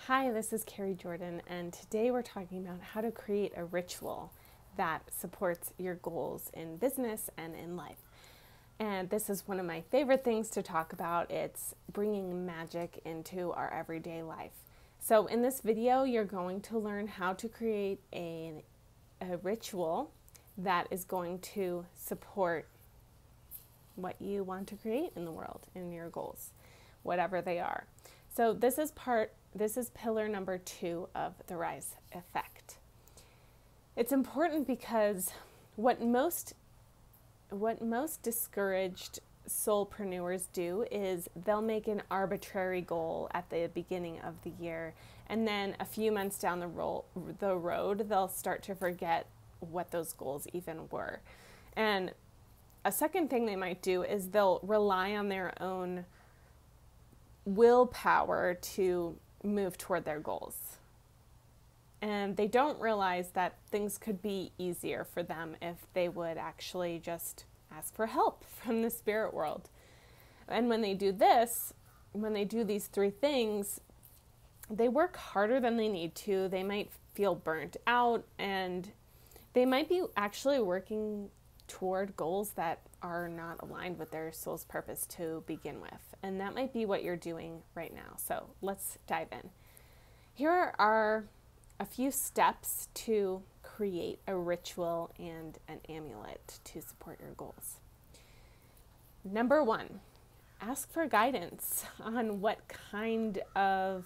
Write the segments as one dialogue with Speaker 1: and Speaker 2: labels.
Speaker 1: Hi, this is Carrie Jordan, and today we're talking about how to create a ritual that supports your goals in business and in life. And this is one of my favorite things to talk about. It's bringing magic into our everyday life. So in this video, you're going to learn how to create a ritual that is going to support what you want to create in the world, in your goals, whatever they are. So this is pillar number 2 of the RISE effect. It's important because what most discouraged soulpreneurs do is they'll make an arbitrary goal at the beginning of the year, and then a few months down the road, they'll start to forget what those goals even were. And a second thing they might do is they'll rely on their own willpower to move toward their goals. And they don't realize that things could be easier for them if they would actually just ask for help from the spirit world. And when they do this, when they do these 3 things, they work harder than they need to. They might feel burnt out, and they might be actually working toward goals that are not aligned with their soul's purpose to begin with. And that might be what you're doing right now. So let's dive in. Here are a few steps to create a ritual and an amulet to support your goals. Number 1, ask for guidance on what kind of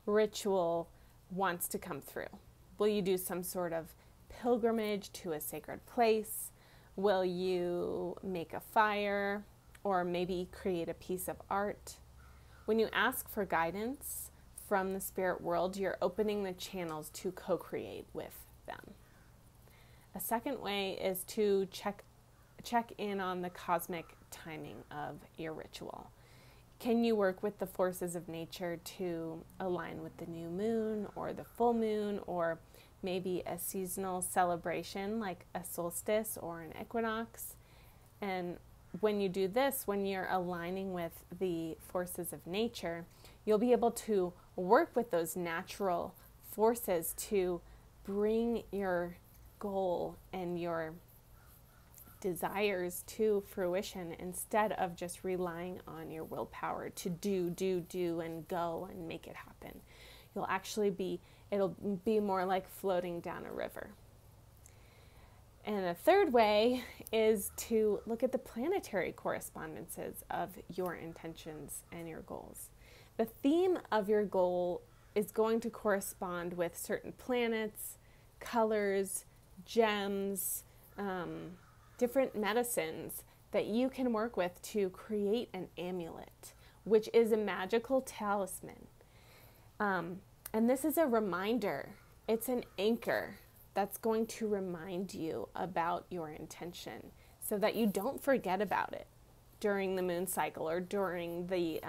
Speaker 1: ritual wants to come through. Will you do some sort of pilgrimage to a sacred place? Will you make a fire, or maybe create a piece of art? When you ask for guidance from the spirit world, you're opening the channels to co-create with them. A second way is to check in on the cosmic timing of your ritual. Can you work with the forces of nature to align with the new moon or the full moon, or maybe a seasonal celebration like a solstice or an equinox? And when you do this, when you're aligning with the forces of nature, you'll be able to work with those natural forces to bring your goal and your desires to fruition, instead of just relying on your willpower to do and go and make it happen. It'll be more like floating down a river. And a third way is to look at the planetary correspondences of your intentions and your goals. The theme of your goal is going to correspond with certain planets, colors, gems, different medicines that you can work with to create an amulet, which is a magical talisman. And this is a reminder. It's an anchor that's going to remind you about your intention so that you don't forget about it during the moon cycle or during the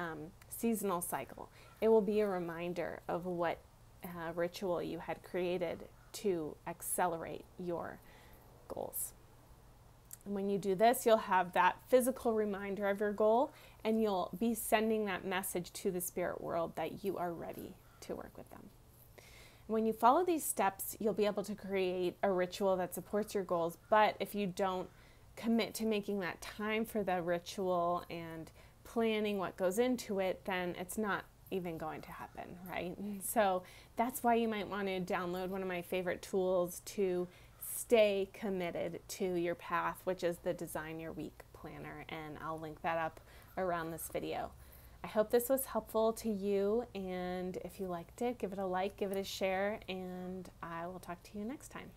Speaker 1: seasonal cycle. It will be a reminder of what ritual you had created to accelerate your goals. And when you do this, you'll have that physical reminder of your goal, and you'll be sending that message to the spirit world that you are ready to work with them. When you follow these steps, you'll be able to create a ritual that supports your goals. But if you don't commit to making that time for the ritual and planning what goes into it, then it's not even going to happen, right? So that's why you might want to download one of my favorite tools to stay committed to your path, which is the Design Your Week Planner. And I'll link that up around this video. I hope this was helpful to you, and if you liked it, give it a like, give it a share, and I will talk to you next time.